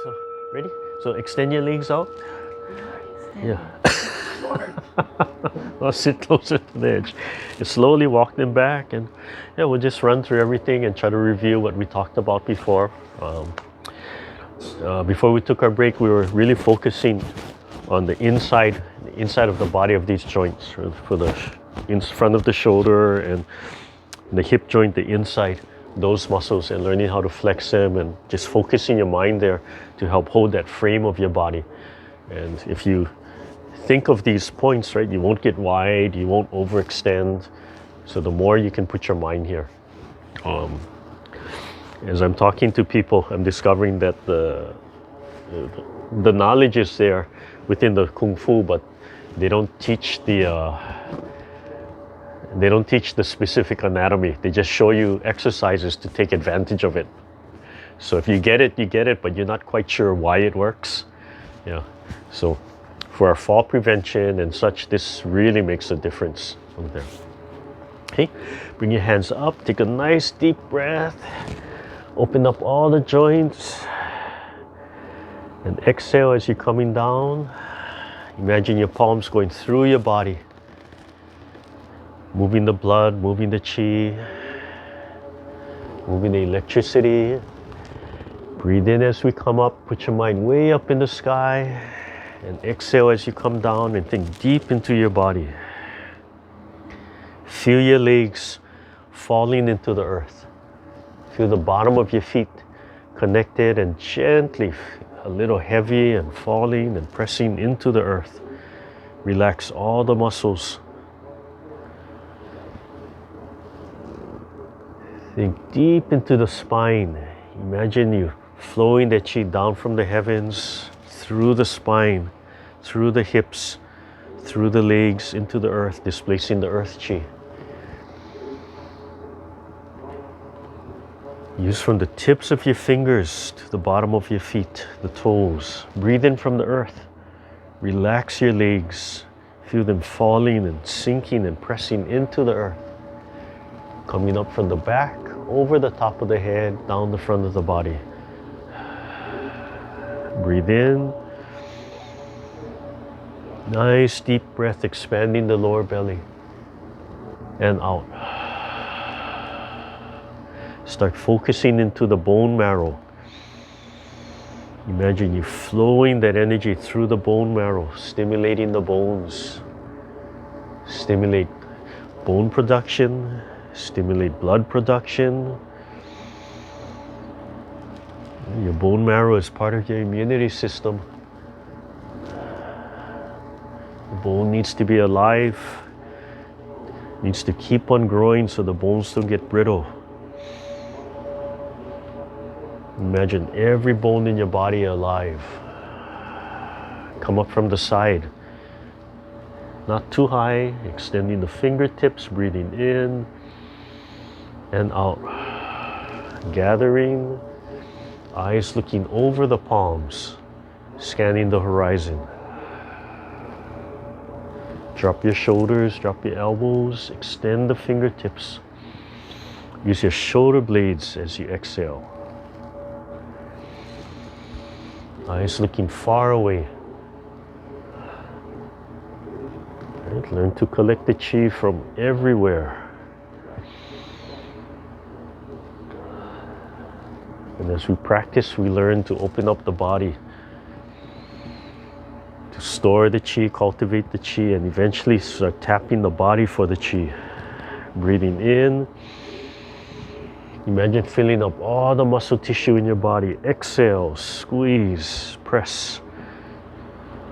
So, ready? So extend your legs out. Yeah. I'll sit closer to the edge. You slowly walk them back, and yeah, we'll just run through everything and try to review what we talked about before. Before we took our break, we were really focusing on the inside of the body of these joints, for the in front of the shoulder and the hip joint, the inside, those muscles, and learning how to flex them, and just focusing your mind there to help hold that frame of your body. And if you think of these points, right, you won't get wide, you won't overextend. So the more you can put your mind here. As I'm talking to people, I'm discovering that the knowledge is there within the Kung Fu, but they don't teach the specific anatomy. They just show you exercises to take advantage of it. So if you get it, you get it, but you're not quite sure why it works. Yeah. So for our fall prevention and such, this really makes a difference from there. Okay, bring your hands up, take a nice deep breath, open up all the joints, and exhale as you're coming down. Imagine your palms going through your body, moving the blood, moving the chi, moving the electricity. Breathe in as we come up, put your mind way up in the sky, and exhale as you come down and think deep into your body. Feel your legs falling into the earth. Feel the bottom of your feet connected and gently, a little heavy and falling and pressing into the earth. Relax all the muscles. Think deep into the spine. Imagine you flowing that chi down from the heavens, through the spine, through the hips, through the legs, into the earth, displacing the earth chi. Use from the tips of your fingers to the bottom of your feet, the toes. Breathe in from the earth. Relax your legs. Feel them falling and sinking and pressing into the earth. Coming up from the back, over the top of the head, down the front of the body. Breathe in. Nice deep breath, expanding the lower belly. And out. Start focusing into the bone marrow. Imagine you flowing that energy through the bone marrow, stimulating the bones. Stimulate bone production, stimulate blood production. Your bone marrow is part of your immunity system. The bone needs to be alive, needs to keep on growing so the bones don't get brittle. Imagine every bone in your body alive. Come up from the side. Not too high, extending the fingertips, breathing in and out. Gathering, eyes looking over the palms, scanning the horizon. Drop your shoulders, drop your elbows, extend the fingertips. Use your shoulder blades as you exhale. Eyes looking far away. Right, learn to collect the chi from everywhere. And as we practice, we learn to open up the body, to store the chi, cultivate the chi, and eventually start tapping the body for the chi. Breathing in. Imagine filling up all the muscle tissue in your body. Exhale, squeeze, press.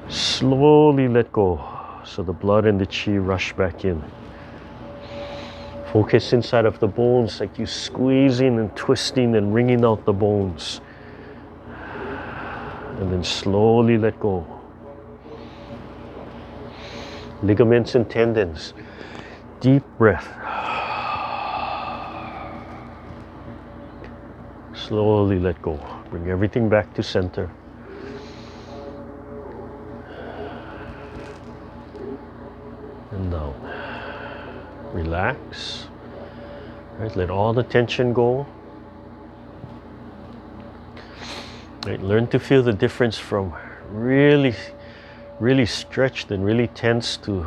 Slowly let go so the blood and the chi rush back in. Focus inside of the bones, like you squeezing and twisting and wringing out the bones. And then slowly let go. Ligaments and tendons. Deep breath. Slowly let go. Bring everything back to center. And down. Relax. Right, let all the tension go. Right? Learn to feel the difference from really, really stretched and really tense to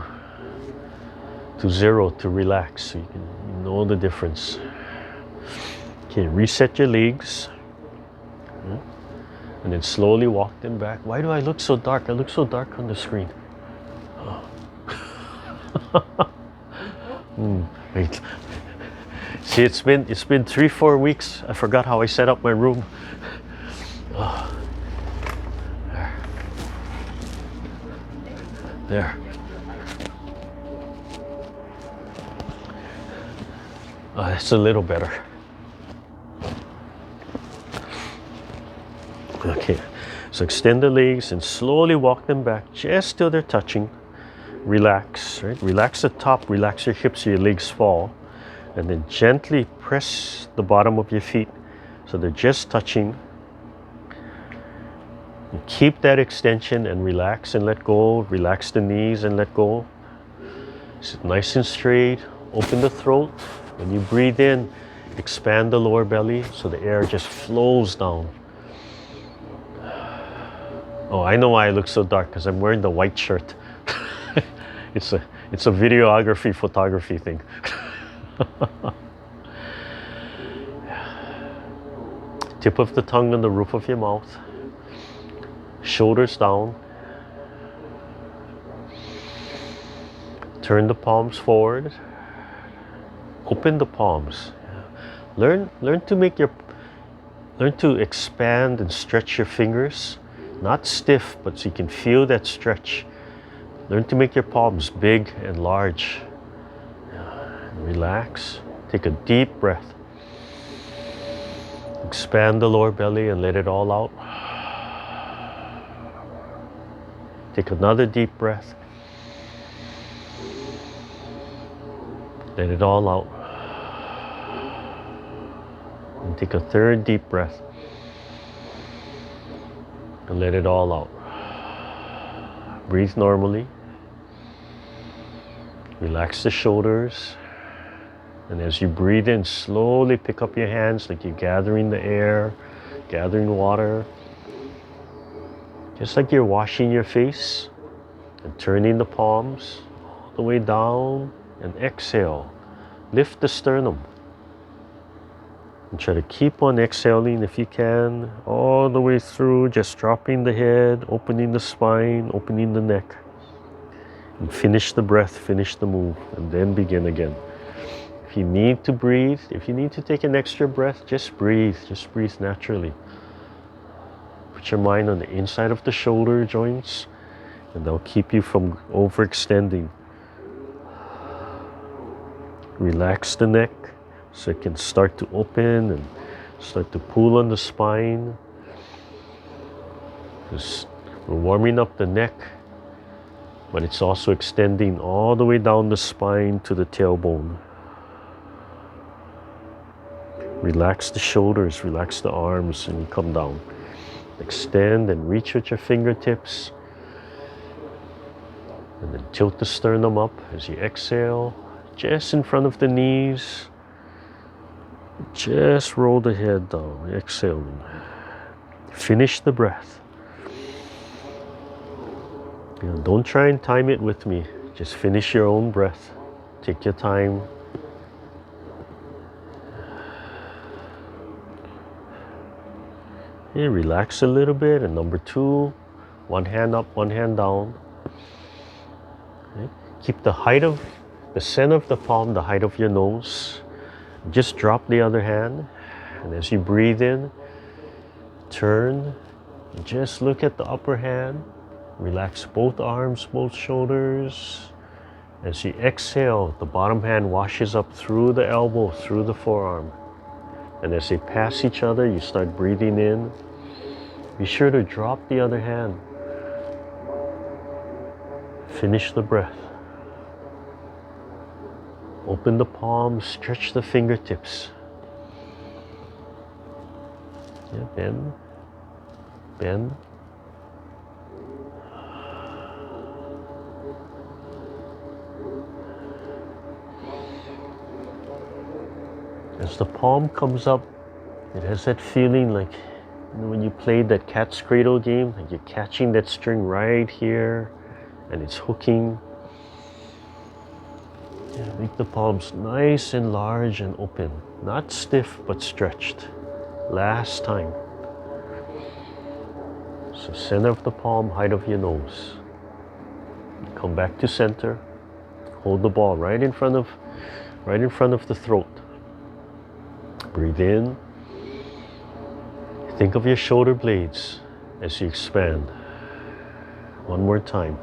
zero, to relax, so you can know the difference. Okay, reset your legs. And then slowly walk them back. Why do I look so dark? I look so dark on the screen. Wait. See, it's been 3-4 weeks. I forgot how I set up my room. There. It's a little better. Okay, so extend the legs and slowly walk them back just till they're touching. Relax, right? Relax the top, relax your hips so your legs fall. And then gently press the bottom of your feet so they're just touching. And keep that extension and relax and let go. Relax the knees and let go. Sit nice and straight. Open the throat. When you breathe in, expand the lower belly so the air just flows down. Oh, I know why I look so dark, because I'm wearing the white shirt. It's a videography, photography thing. Tip of the tongue on the roof of your mouth. Shoulders down. Turn the palms forward. Open the palms. Learn to expand and stretch your fingers. Not stiff, but so you can feel that stretch. Learn to make your palms big and large. Relax. Take a deep breath. Expand the lower belly and let it all out. Take another deep breath. Let it all out. And take a third deep breath. And let it all out. Breathe normally. Relax the shoulders. And as you breathe in, slowly pick up your hands like you're gathering the air, gathering water. Just like you're washing your face and turning the palms all the way down, and exhale. Lift the sternum. And try to keep on exhaling if you can, all the way through, just dropping the head, opening the spine, opening the neck. And finish the breath, finish the move, and then begin again. If you need to breathe, if you need to take an extra breath, just breathe naturally. Put your mind on the inside of the shoulder joints, and they'll keep you from overextending. Relax the neck so it can start to open and start to pull on the spine. Just, we're warming up the neck, but it's also extending all the way down the spine to the tailbone. Relax the shoulders, relax the arms, and come down. Extend and reach with your fingertips. And then tilt the sternum up as you exhale, just in front of the knees. Just roll the head down, exhaling. Finish the breath. Don't try and time it with me. Just finish your own breath. Take your time. Okay, relax a little bit. And number 2, one hand up, one hand down. Okay. Keep the height of the center of the palm, the height of your nose. Just drop the other hand. And as you breathe in, turn. Just look at the upper hand. Relax both arms, both shoulders. As you exhale, the bottom hand washes up through the elbow, through the forearm. And as they pass each other, you start breathing in. Be sure to drop the other hand. Finish the breath. Open the palms, stretch the fingertips. Yeah, bend. Bend. As the palm comes up, it has that feeling like And when you played that cat's cradle game, like you're catching that string right here and it's hooking. Yeah, make the palms nice and large and open. Not stiff, but stretched. Last time. So center of the palm, height of your nose. Come back to center. Hold the ball right in front of the throat. Breathe in. Think of your shoulder blades as you expand. One more time.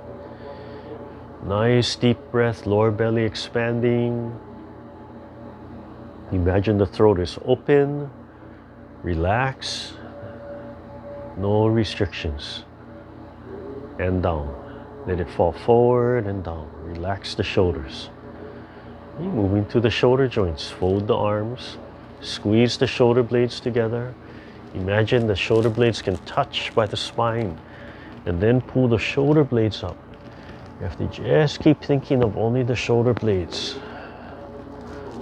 Nice deep breath, lower belly expanding. Imagine the throat is open. Relax. No restrictions. And down. Let it fall forward and down. Relax the shoulders. Moving to the shoulder joints. Fold the arms. Squeeze the shoulder blades together. Imagine the shoulder blades can touch by the spine. And then pull the shoulder blades up. You have to just keep thinking of only the shoulder blades.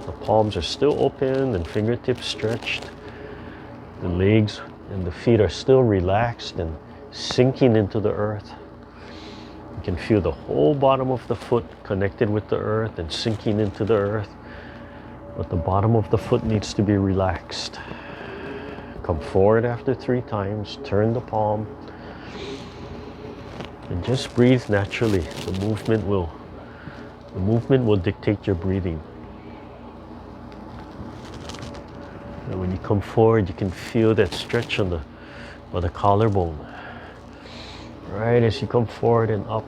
The palms are still open and fingertips stretched. The legs and the feet are still relaxed and sinking into the earth. You can feel the whole bottom of the foot connected with the earth and sinking into the earth. But the bottom of the foot needs to be relaxed. Come forward after 3 times. Turn the palm. And just breathe naturally. The movement will dictate your breathing. And when you come forward, you can feel that stretch on the collarbone. Right as you come forward and up.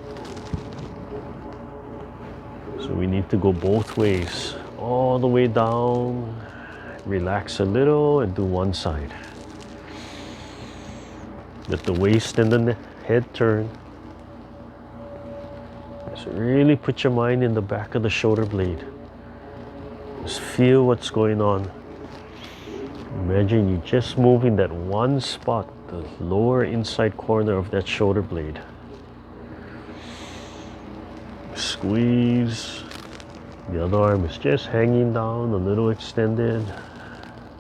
So we need to go both ways. All the way down. Relax a little and do one side. Let the waist and the head turn. So really put your mind in the back of the shoulder blade. Just feel what's going on. Imagine you just moving that one spot, the lower inside corner of that shoulder blade. Squeeze. The other arm is just hanging down, a little extended.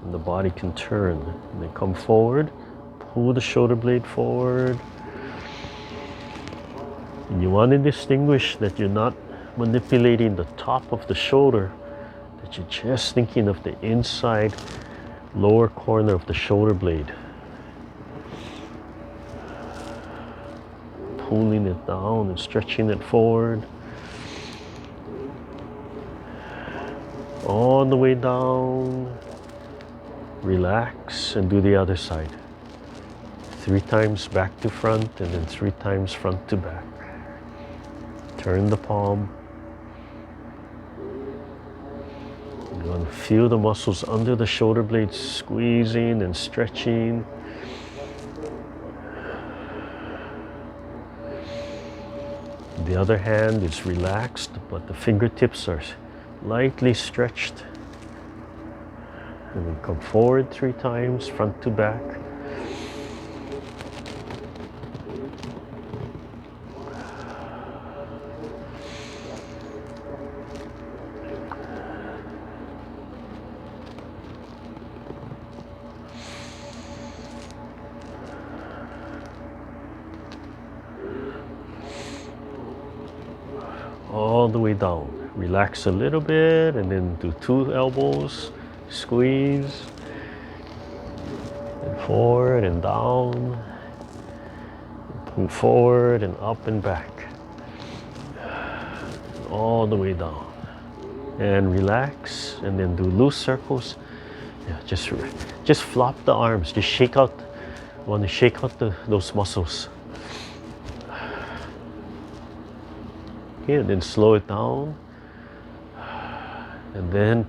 And the body can turn. And then come forward. Pull the shoulder blade forward. And you want to distinguish that you're not manipulating the top of the shoulder, that you're just thinking of the inside lower corner of the shoulder blade. Pulling it down and stretching it forward. All the way down. Relax and do the other side. 3 times back to front and then 3 times front to back. Turn the palm. You want to feel the muscles under the shoulder blades squeezing and stretching. The other hand is relaxed, but the fingertips are lightly stretched. And then come forward 3 times, front to back. All the way down. Relax a little bit and then do 2 elbows. Squeeze. And forward and down. Pull forward and up and back. All the way down. And relax and then do loose circles. Yeah, just flop the arms. Just shake out. You want to shake out those muscles. Okay, and then slow it down. And then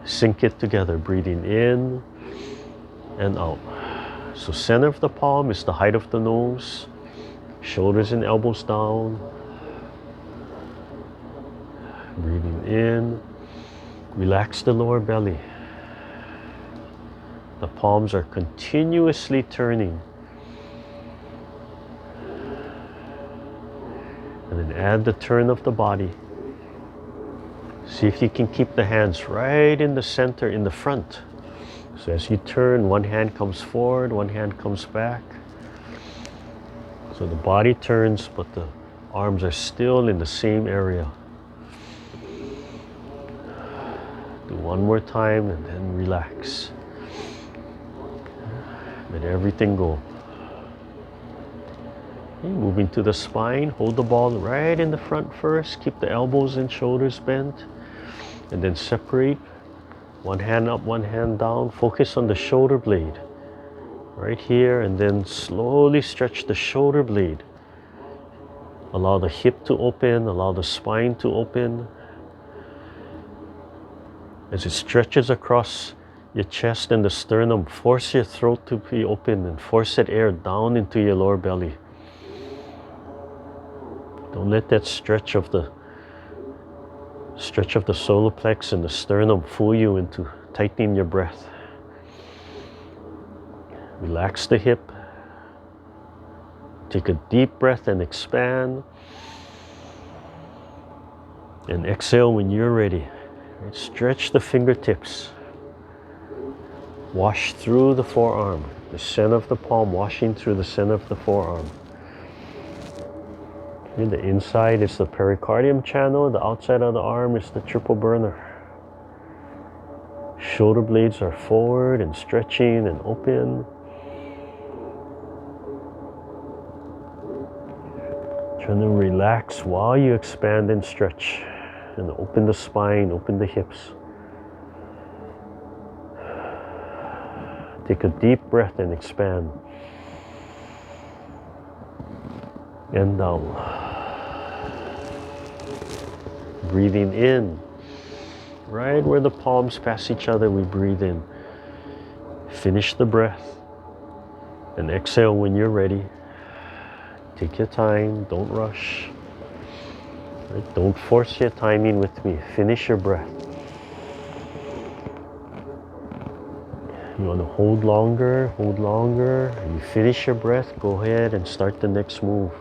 sink it together, breathing in and out. So center of the palm is the height of the nose. Shoulders and elbows down. Breathing in. Relax the lower belly. The palms are continuously turning. And then add the turn of the body. See if you can keep the hands right in the center, in the front. So as you turn, one hand comes forward, one hand comes back. So the body turns, but the arms are still in the same area. Do one more time and then relax. Let everything go. Okay, moving to the spine, hold the ball right in the front first. Keep the elbows and shoulders bent. And then separate. One hand up, one hand down. Focus on the shoulder blade. Right here, and then slowly stretch the shoulder blade. Allow the hip to open, allow the spine to open. As it stretches across your chest and the sternum, force your throat to be open and force that air down into your lower belly. Don't let that stretch of the solar plex and the sternum fool you into tightening your breath. Relax the hip. Take a deep breath and expand. And exhale when you're ready. Stretch the fingertips. Wash through the forearm. The center of the palm washing through the center of the forearm. And the inside is the pericardium channel. The outside of the arm is the triple burner. Shoulder blades are forward and stretching and open. Trying to relax while you expand and stretch. And open the spine, open the hips. Take a deep breath and expand. And down. Breathing in. Right where the palms pass each other, we breathe in. Finish the breath. And exhale when you're ready. Take your time, don't rush. Right? Don't force your timing with me. Finish your breath. You want to hold longer, hold longer. You finish your breath, go ahead and start the next move.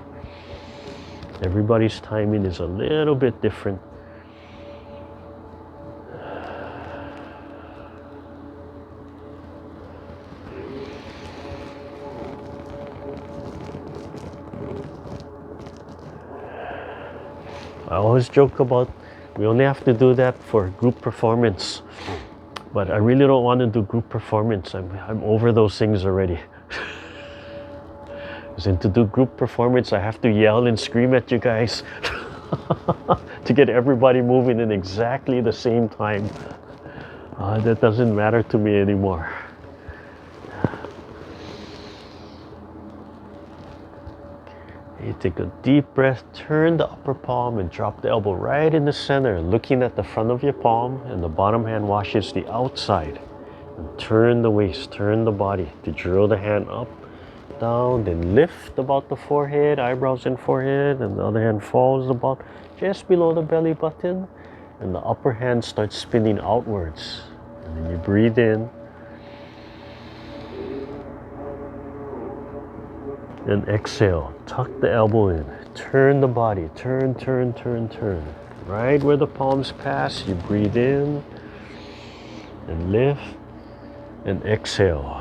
Everybody's timing is a little bit different. I always joke about we only have to do that for group performance, but I really don't want to do group performance. I'm over those things already. And to do group performance, I have to yell and scream at you guys to get everybody moving in exactly the same time. That doesn't matter to me anymore. You take a deep breath, turn the upper palm and drop the elbow right in the center, looking at the front of your palm, and the bottom hand washes the outside. And turn the waist, turn the body to drill the hand up, down, then lift about the forehead, eyebrows and forehead, and the other hand falls about just below the belly button, and the upper hand starts spinning outwards. And then you breathe in. And exhale, tuck the elbow in, turn the body, turn, turn, turn, turn. Right where the palms pass, you breathe in, and lift, and exhale.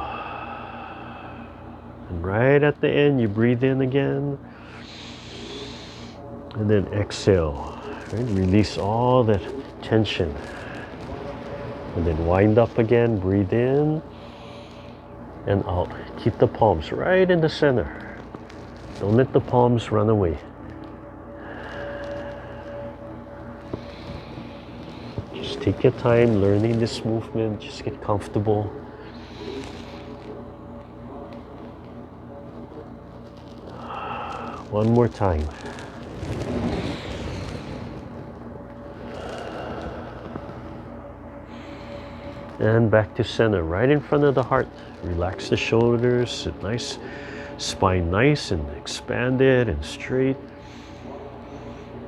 And right at the end, you breathe in again, and then exhale. Right? Release all that tension. And then wind up again, breathe in, and out. Keep the palms right in the center. Don't let the palms run away. Just take your time learning this movement. Just get comfortable. One more time. And back to center, right in front of the heart. Relax the shoulders, sit nice. Spine nice and expanded and straight.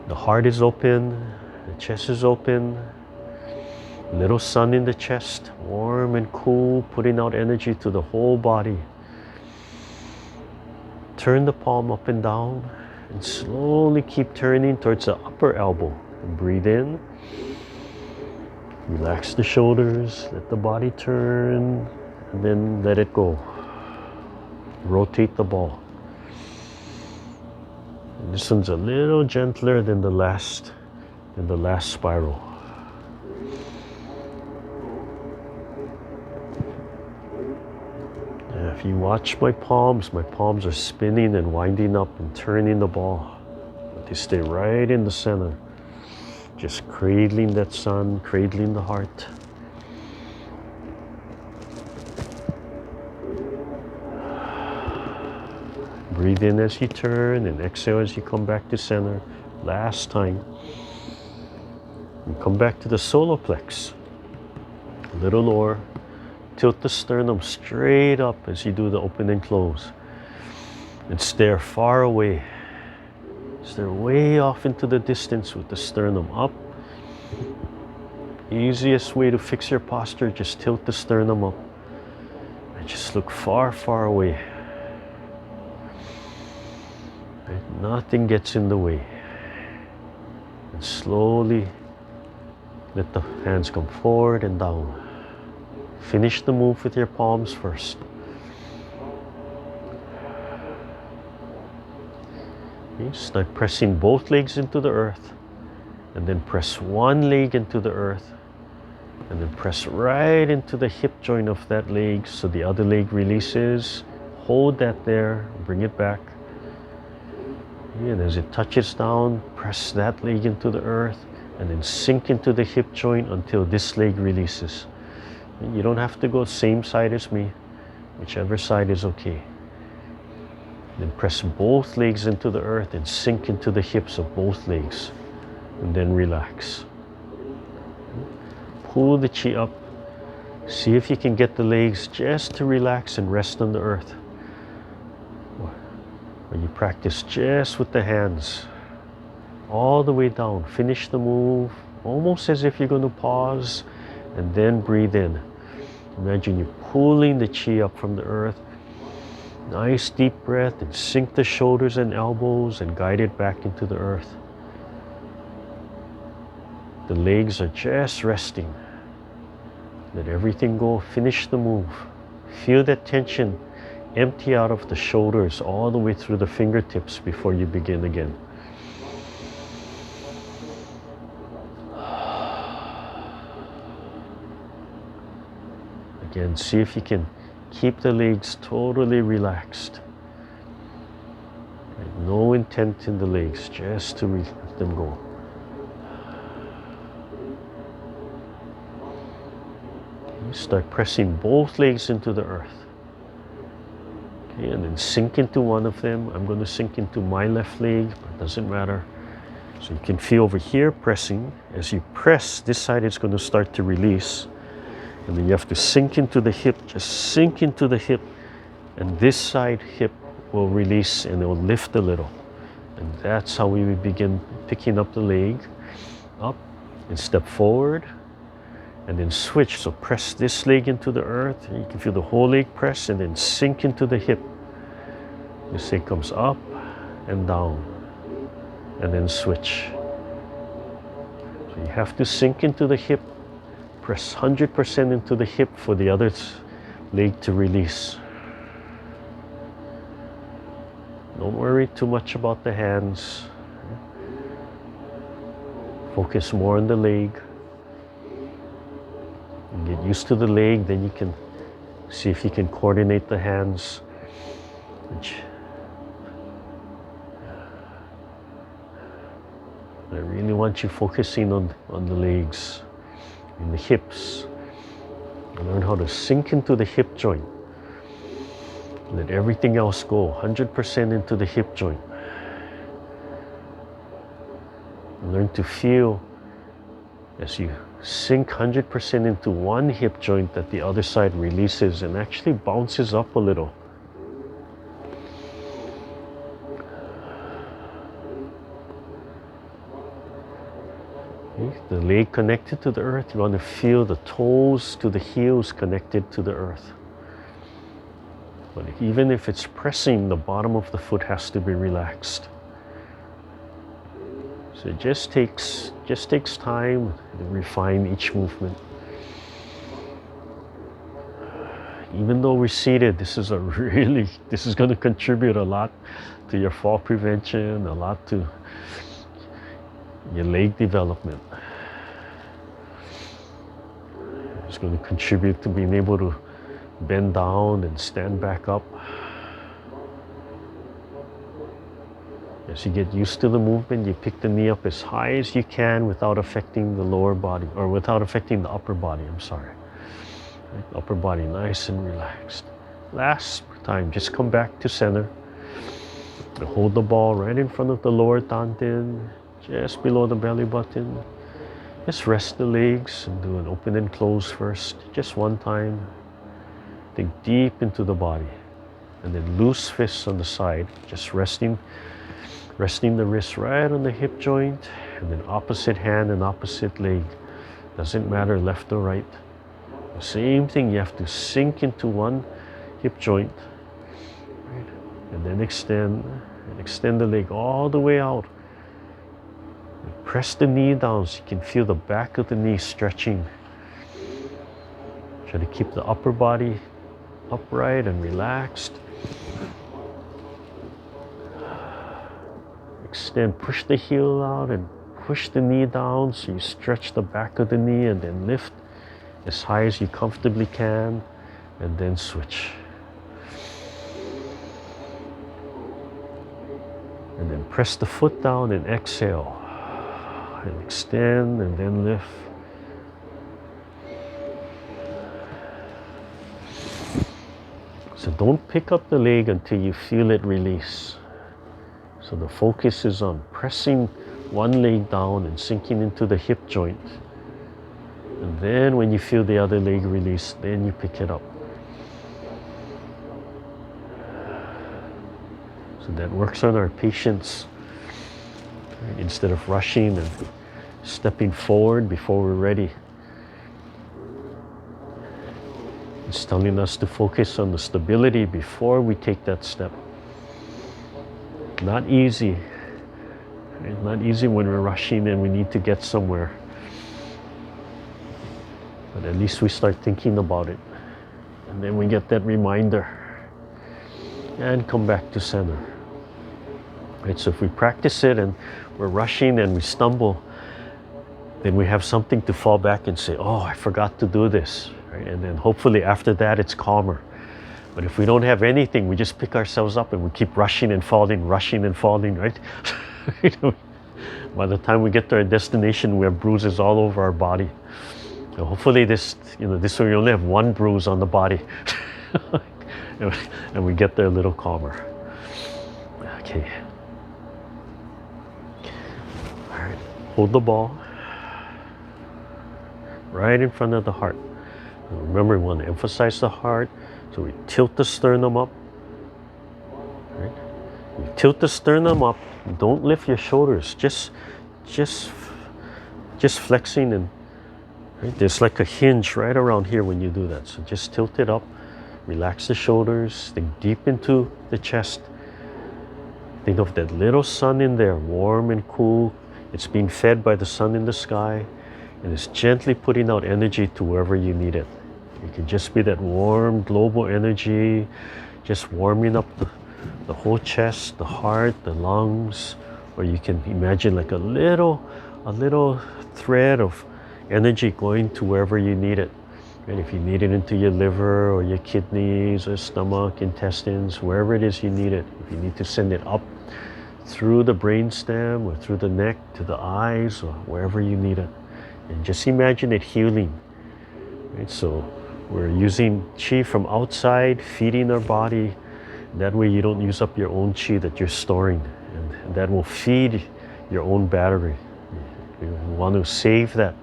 The heart is open, the chest is open. Little sun in the chest, warm and cool, putting out energy to the whole body. Turn the palm up and down and slowly keep turning towards the upper elbow. Breathe in Relax the shoulders, let the body turn, and then let it go. Rotate the ball. And this one's a little gentler than the last spiral. If you watch my palms are spinning and winding up and turning the ball. But they stay right in the center. Just cradling that sun, cradling the heart. Breathe in as you turn and exhale as you come back to center. Last time. And come back to the solar plex. A little lower. Tilt the sternum straight up as you do the open and close. And stare far away. Stare way off into the distance with the sternum up. Easiest way to fix your posture, just tilt the sternum up. And just look far, far away. Right? Nothing gets in the way. And slowly let the hands come forward and down. Finish the move with your palms first. Okay, start pressing both legs into the earth, and then press one leg into the earth, and then press right into the hip joint of that leg so the other leg releases. Hold that there, bring it back. And as it touches down, press that leg into the earth, and then sink into the hip joint until this leg releases. You don't have to go same side as me, whichever side is okay. Then press both legs into the earth and sink into the hips of both legs. And then relax. Pull the chi up. See if you can get the legs just to relax and rest on the earth. Or you practice just with the hands. All the way down. Finish the move almost as if you're going to pause and then breathe in. Imagine you're pulling the chi up from the earth. Nice deep breath and sink the shoulders and elbows and guide it back into the earth. The legs are just resting. Let everything go. Finish the move. Feel that tension empty out of the shoulders all the way through the fingertips before you begin again. Again, see if you can keep the legs totally relaxed. Right, no intent in the legs, just to let them go. You start pressing both legs into the earth. Okay, and then sink into one of them. I'm going to sink into my left leg, but it doesn't matter. So you can feel over here pressing. As you press, this side is going to start to release. And then you have to sink into the hip, just sink into the hip, and this side hip will release and it will lift a little. And that's how we begin picking up the leg, up and step forward, and then switch. So press this leg into the earth, and you can feel the whole leg press, and then sink into the hip. This leg comes up and down, and then switch. So you have to sink into the hip. Press 100% into the hip for the other leg to release. Don't worry too much about the hands. Focus more on the leg. And get used to the leg, then you can see if you can coordinate the hands. I really want you focusing on the legs. In the hips. Learn how to sink into the hip joint. Let everything else go 100% into the hip joint. Learn to feel as you sink 100% into one hip joint that the other side releases and actually bounces up a little. The leg connected to the earth, you want to feel the toes to the heels connected to the earth. But even if it's pressing, the bottom of the foot has to be relaxed. So it just takes time to refine each movement. Even though we're seated, this is going to contribute a lot to your fall prevention, a lot to your leg development. It's going to contribute to being able to bend down and stand back up. As you get used to the movement, you pick the knee up as high as you can without affecting the lower body, or without affecting the upper body, I'm sorry. Right? Upper body nice and relaxed. Last time, just come back to center. And hold the ball right in front of the lower dantian, just below the belly button. Just rest the legs and do an open and close first, just one time. Dig deep into the body. And then loose fists on the side, just resting the wrist right on the hip joint, and then opposite hand and opposite leg. Doesn't matter left or right. The same thing, you have to sink into one hip joint, right? And then extend the leg all the way out. And press the knee down so you can feel the back of the knee stretching. Try to keep the upper body upright and relaxed. Extend, push the heel out and push the knee down so you stretch the back of the knee, and then lift as high as you comfortably can, and then switch. And then press the foot down and exhale. And extend and then lift. So don't pick up the leg until you feel it release. So the focus is on pressing one leg down and sinking into the hip joint. And then when you feel the other leg release, then you pick it up. So that works on our patience. Instead of rushing and stepping forward before we're ready, it's telling us to focus on the stability before we take that step. Not easy. It's not easy when we're rushing and we need to get somewhere. But at least we start thinking about it. And then we get that reminder. And come back to center. Right, so if we practice it and we're rushing and we stumble, then we have something to fall back and say, oh, I forgot to do this. Right? And then hopefully after that it's calmer. But if we don't have anything, we just pick ourselves up and we keep rushing and falling, right? By the time we get to our destination, we have bruises all over our body. So hopefully this way we only have one bruise on the body. And we get there a little calmer. Okay. All right, hold the ball right in front of the heart. And remember, we want to emphasize the heart. So we tilt the sternum up. Right? We tilt the sternum up. Don't lift your shoulders. Just flexing, and right? There's like a hinge right around here when you do that. So just tilt it up. Relax the shoulders. Think deep into the chest. Think of that little sun in there, warm and cool. It's being fed by the sun in the sky, and it's gently putting out energy to wherever you need it. It can just be that warm global energy, just warming up the whole chest, the heart, the lungs, or you can imagine like a little thread of energy going to wherever you need it. And if you need it into your liver or your kidneys or stomach, intestines, wherever it is you need it. If you need to send it up through the brainstem or through the neck to the eyes or wherever you need it. And just imagine it healing. Right? So we're using chi from outside, feeding our body. That way you don't use up your own chi that you're storing. And that will feed your own battery. You want to save that.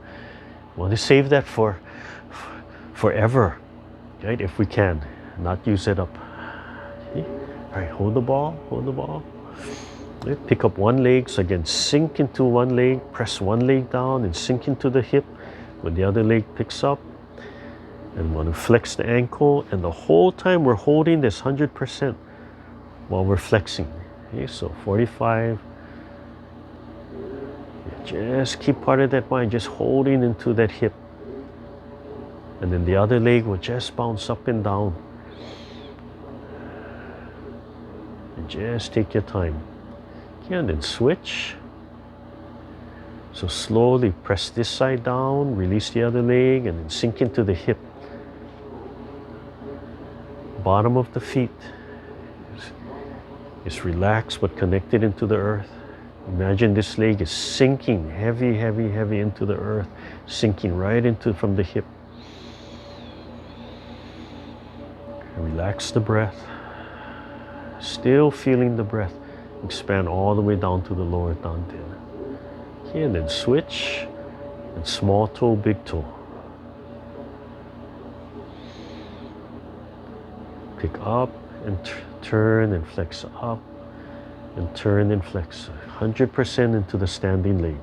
We want to save that for forever, right? If we can, not use it up. Okay? All right, hold the ball. Right, pick up one leg, so again, sink into one leg, press one leg down and sink into the hip when the other leg picks up. And want to flex the ankle, and the whole time we're holding this 100% while we're flexing. Okay, so 45, Just keep part of that mind just holding into that hip. And then the other leg will just bounce up and down. And just take your time. Okay, and then switch. So slowly press this side down, release the other leg, and then sink into the hip. Bottom of the feet is relaxed but connected into the earth. Imagine this leg is sinking heavy, heavy, heavy into the earth, sinking right into from the hip. Relax the breath. Still feeling the breath. Expand all the way down to the lower dantian. Okay, and then switch. And small toe, big toe. Pick up and turn and flex up. And turn and flex. 100% into the standing leg.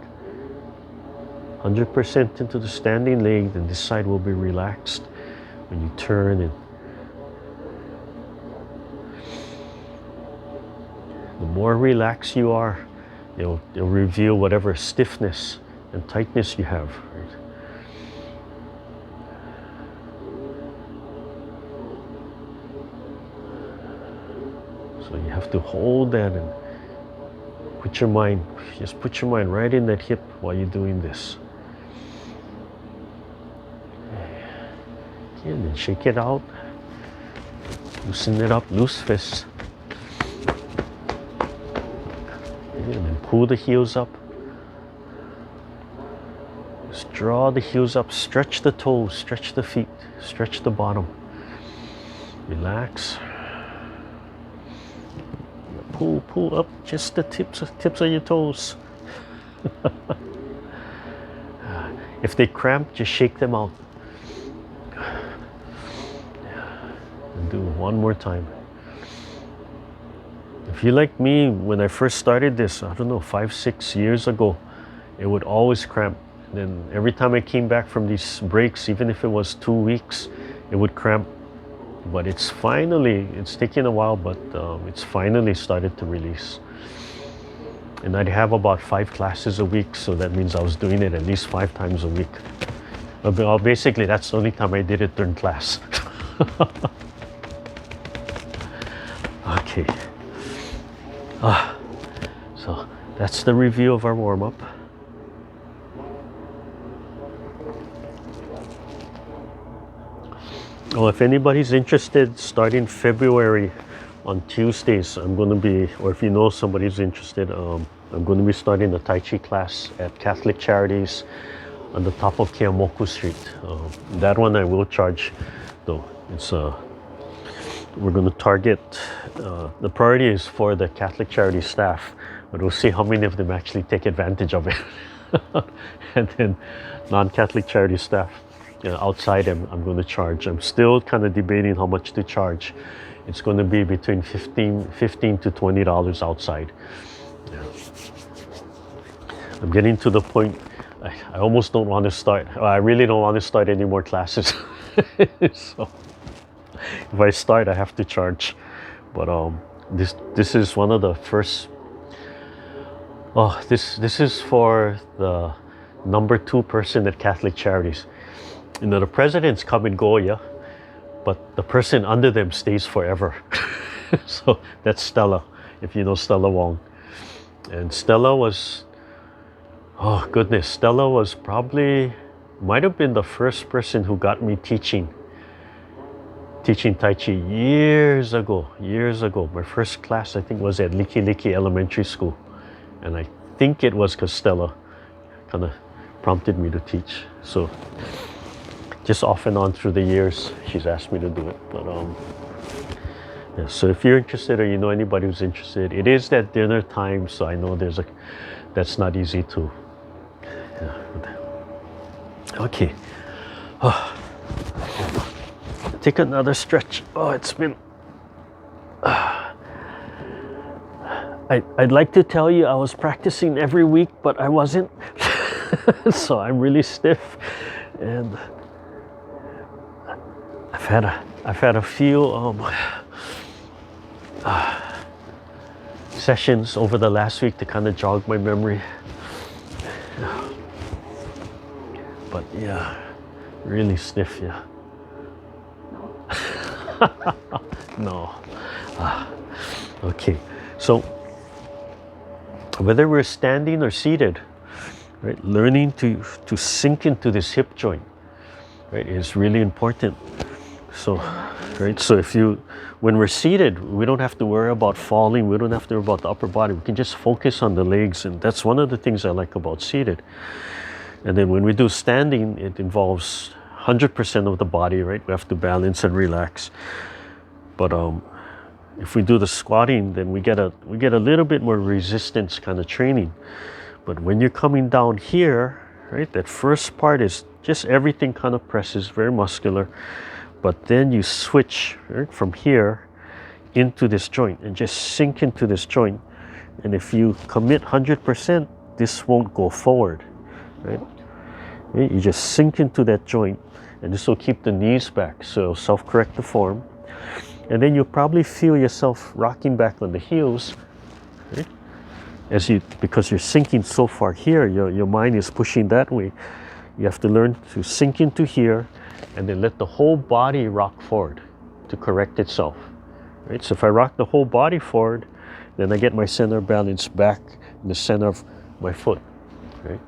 100% into the standing leg, then this side will be relaxed when you turn and the more relaxed you are, it'll reveal whatever stiffness and tightness you have. Right? So you have to hold that and put your mind right in that hip while you're doing this. Okay, and then shake it out. Loosen it up, loose fists. And then pull the heels up. Just draw the heels up, stretch the toes, stretch the feet, stretch the bottom. Relax. Pull up just the tips of your toes. If they cramp, just shake them out. And do one more time. If you're like me, when I first started this, I don't know, 5-6 years ago, it would always cramp. And then every time I came back from these breaks, even if it was 2 weeks, it would cramp. But it's taken a while, but it's finally started to release. And I'd have about 5 classes a week, so that means I was doing it at least 5 times a week. Well, basically, that's the only time I did it during class. Okay. So that's the review of our warm-up. Well, if anybody's interested, starting February on Tuesdays, I'm going to be, or if you know somebody's interested, I'm going to be starting a Tai Chi class at Catholic Charities on the top of Keamoku Street. That one I will charge, though. It's we're going to target, the priority is for the Catholic Charity staff, but we'll see how many of them actually take advantage of it. And then non-Catholic charity staff, outside I'm going to charge. I'm still kind of debating how much to charge. It's going to be between $15 to $20 outside. Yeah. I'm getting to the point, I almost don't want to start. I really don't want to start any more classes. So if I start, I have to charge. But this is one of the first. Oh, this is for the number 2 person at Catholic Charities. You know, the presidents come and go, yeah, but the person under them stays forever. So that's Stella, if you know Stella Wong. And Stella was, oh goodness, Stella was probably, might have been the first person who got me teaching Tai Chi years ago. My first class, I think, was at Liki Elementary School. And I think it was because Stella kind of prompted me to teach. So just off and on through the years, she's asked me to do it. But yeah, so if you're interested or you know anybody who's interested, it is that dinner time, so I know that's not easy to. Yeah. Okay. Oh. Take another stretch. Oh, it's been. I'd like to tell you I was practicing every week, but I wasn't. So I'm really stiff, and I've had a few sessions over the last week to kind of jog my memory. but yeah, really stiff, yeah. No. Okay, so whether we're standing or seated, right, learning to sink into this hip joint, right, is really important. So, right, so when we're seated, we don't have to worry about falling, we don't have to worry about the upper body, we can just focus on the legs, and that's one of the things I like about seated. And then when we do standing, it involves 100% of the body, right? We have to balance and relax. But if we do the squatting, then we get a little bit more resistance kind of training. But when you're coming down here, right, that first part is just everything kind of presses, very muscular. But then you switch, right, from here into this joint and just sink into this joint. And if you commit 100%, this won't go forward, right? You just sink into that joint, and this will keep the knees back, so it'll self-correct the form. And then you'll probably feel yourself rocking back on the heels, right? Because you're sinking so far here, your mind is pushing that way. You have to learn to sink into here and then let the whole body rock forward to correct itself, right? So if I rock the whole body forward, then I get my center balance back in the center of my foot, right?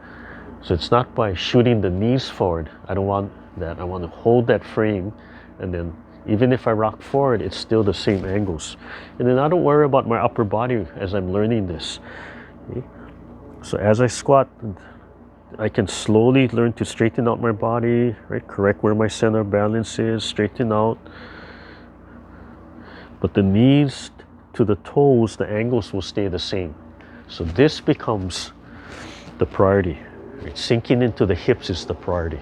So it's not by shooting the knees forward. I don't want that. I want to hold that frame, and then even if I rock forward, it's still the same angles. And then I don't worry about my upper body as I'm learning this. Okay? So as I squat, I can slowly learn to straighten out my body, right? Correct where my center balance is, straighten out. But the knees to the toes, the angles will stay the same. So this becomes the priority. Right? Sinking into the hips is the priority.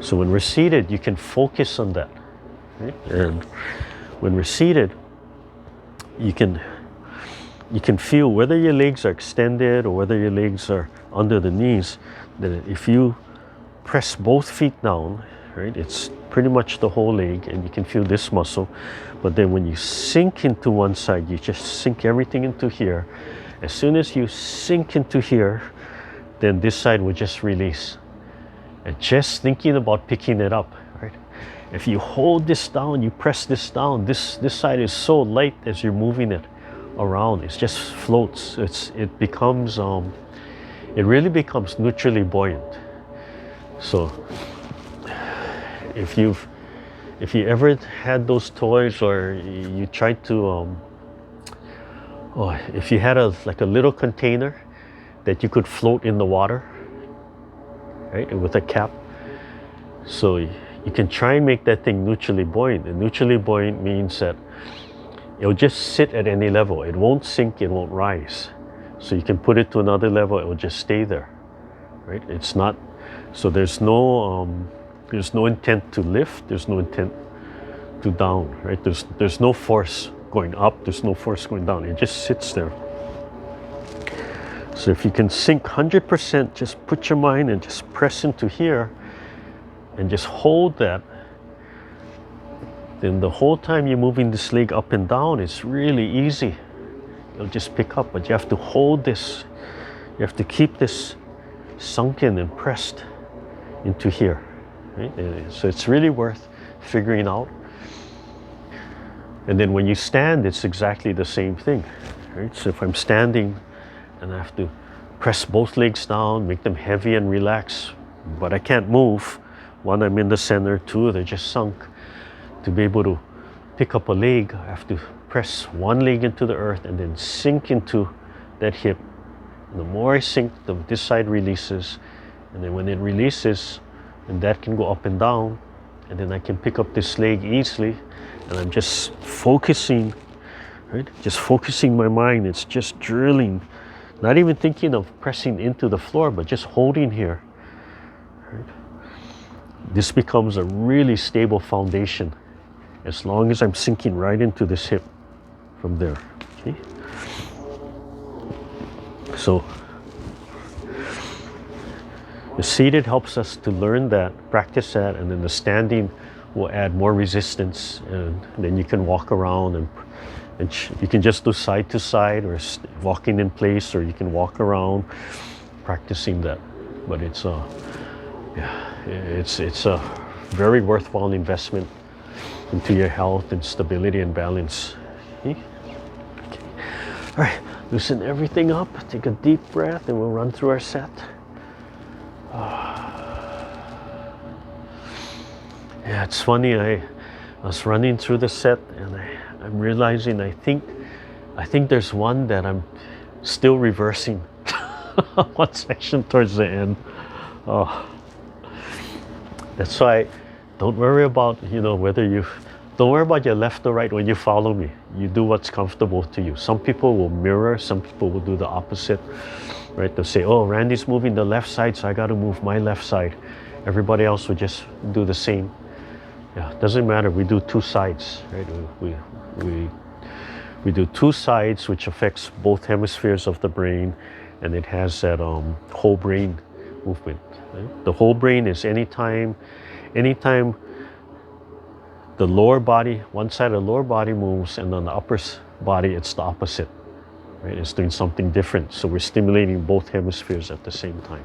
So when we're seated, you can focus on that. Right? And when we're seated, you can feel whether your legs are extended or whether your legs are under the knees, that if you press both feet down, right, it's pretty much the whole leg, and you can feel this muscle. But then when you sink into one side, you just sink everything into here. As soon as you sink into here, then this side will just release. And just thinking about picking it up, right? If you hold this down, you press this down, this side is so light as you're moving it around. It just floats. It becomes, it really becomes neutrally buoyant. So if you ever had those toys, or you tried to, if you had like a little container that you could float in the water, right, with a cap. So you can try and make that thing neutrally buoyant. And neutrally buoyant means that it'll just sit at any level. It won't sink, it won't rise. So you can put it to another level, it will just stay there, right? It's not, so there's no intent to lift, there's no intent to down, right? There's no force going up, there's no force going down. It just sits there. So if you can sink 100%, just put your mind and just press into here and just hold that. Then the whole time you're moving this leg up and down, it's really easy. You'll just pick up, but you have to hold this. You have to keep this sunken and pressed into here. Right? So it's really worth figuring out. And then when you stand, it's exactly the same thing. Right? So if I'm standing, and I have to press both legs down, make them heavy and relax, but I can't move. One, I'm in the center. Two, they're just sunk. To be able to pick up a leg, I have to press one leg into the earth and then sink into that hip. And the more I sink, this side releases. And then when it releases, and that can go up and down, and then I can pick up this leg easily. And I'm just focusing, right? Just focusing my mind. It's just drilling. Not even thinking of pressing into the floor, but just holding here. Right? This becomes a really stable foundation as long as I'm sinking right into this hip from there. Okay? So the seated helps us to learn that, practice that, and then the standing will add more resistance, and then you can walk around and you can just do side to side or walking in place, or you can walk around practicing that. but it's yeah, it's a very worthwhile investment into your health and stability and balance. Okay. All right, loosen everything up, take a deep breath, and we'll run through our set. Yeah, it's funny, I was running through the set and I'm realizing I think there's one that I'm still reversing. One section towards the end. Oh, that's why don't worry about, don't worry about your left or right when you follow me. You do what's comfortable to you. Some people will mirror, some people will do the opposite, right? They'll say, oh, Randy's moving the left side, so I got to move my left side. Everybody else will just do the same. Yeah, doesn't matter. We do two sides, right? We do two sides, which affects both hemispheres of the brain, and it has that whole brain movement. Right? The whole brain is anytime the lower body, one side of the lower body moves, and on the upper body, it's the opposite. Right? It's doing something different. So we're stimulating both hemispheres at the same time,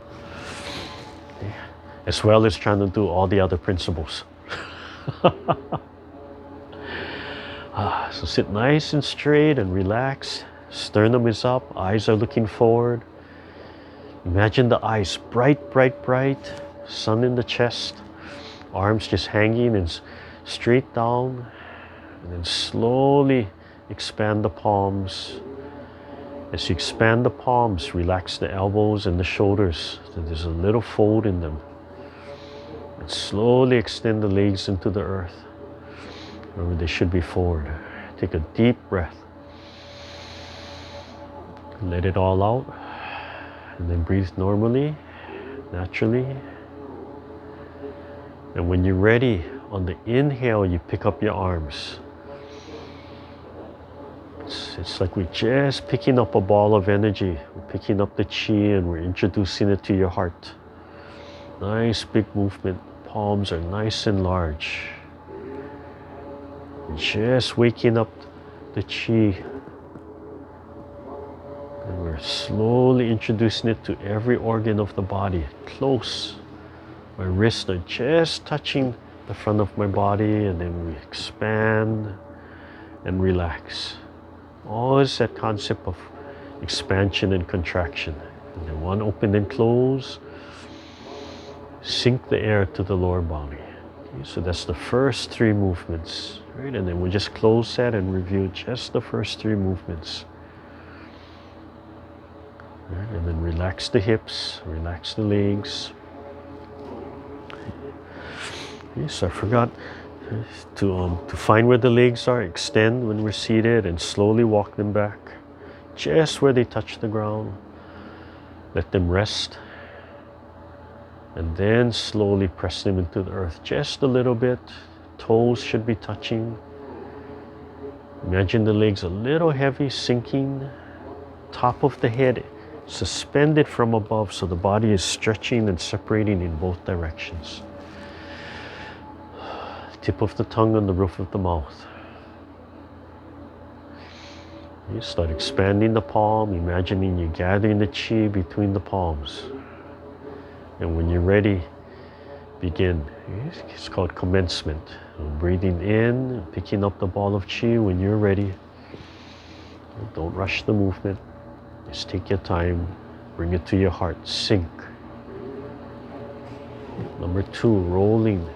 okay? As well as trying to do all the other principles. So sit nice and straight and relax. Sternum is up, eyes are looking forward. Imagine the eyes bright, bright, bright. Sun in the chest. Arms just hanging and straight down. And then slowly expand the palms. As you expand the palms, relax the elbows and the shoulders. So there's a little fold in them. And slowly extend the legs into the earth. Remember, they should be forward. Take a deep breath. Let it all out. And then breathe normally, naturally. And when you're ready, on the inhale, you pick up your arms. It's like we're just picking up a ball of energy. We're picking up the chi and we're introducing it to your heart. Nice big movement. Palms are nice and large. Just waking up the chi. And we're slowly introducing it to every organ of the body. Close. My wrists are just touching the front of my body, and then we expand and relax. Always that concept of expansion and contraction. And then one open and close. Sink the air to the lower body. Okay, so that's the first three movements, right? And then we just close that and review just the first three movements. Right? And then relax the hips, relax the legs. Okay, so I forgot to find where the legs are. Extend when we're seated and slowly walk them back, just where they touch the ground. Let them rest. And then slowly press them into the earth just a little bit. Toes should be touching. Imagine the legs a little heavy, sinking. Top of the head suspended from above, so the body is stretching and separating in both directions. Tip of the tongue on the roof of the mouth. You start expanding the palm, imagining you gathering the chi between the palms. And when you're ready, begin. It's called commencement. Breathing in, picking up the ball of chi when you're ready. Don't rush the movement. Just take your time. Bring it to your heart. Sink. Number two, rolling.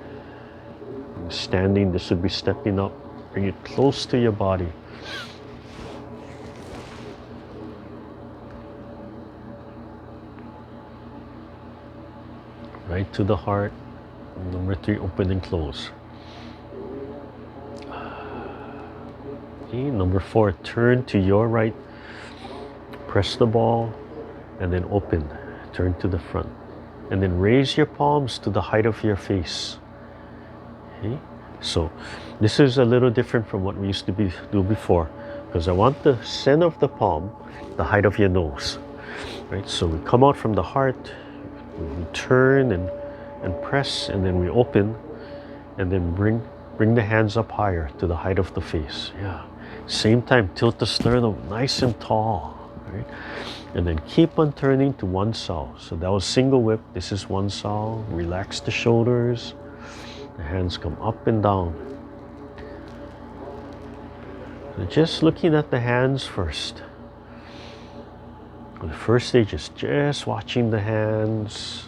Standing, this would be stepping up. Bring it close to your body. Right to the heart. Number three, open and close. Okay, number four, turn to your right. Press the ball and then open. Turn to the front. And then raise your palms to the height of your face. Okay? So this is a little different from what we used to do before, because I want the center of the palm the height of your nose. Right? So we come out from the heart, we turn and press, and then we open, and then bring the hands up higher to the height of the face. Yeah. Same time, tilt the sternum nice and tall. right? And then keep on turning to one sao. So that was single whip. This is one sao. Relax the shoulders. The hands come up and down. So just looking at the hands first. The first stage is just watching the hands,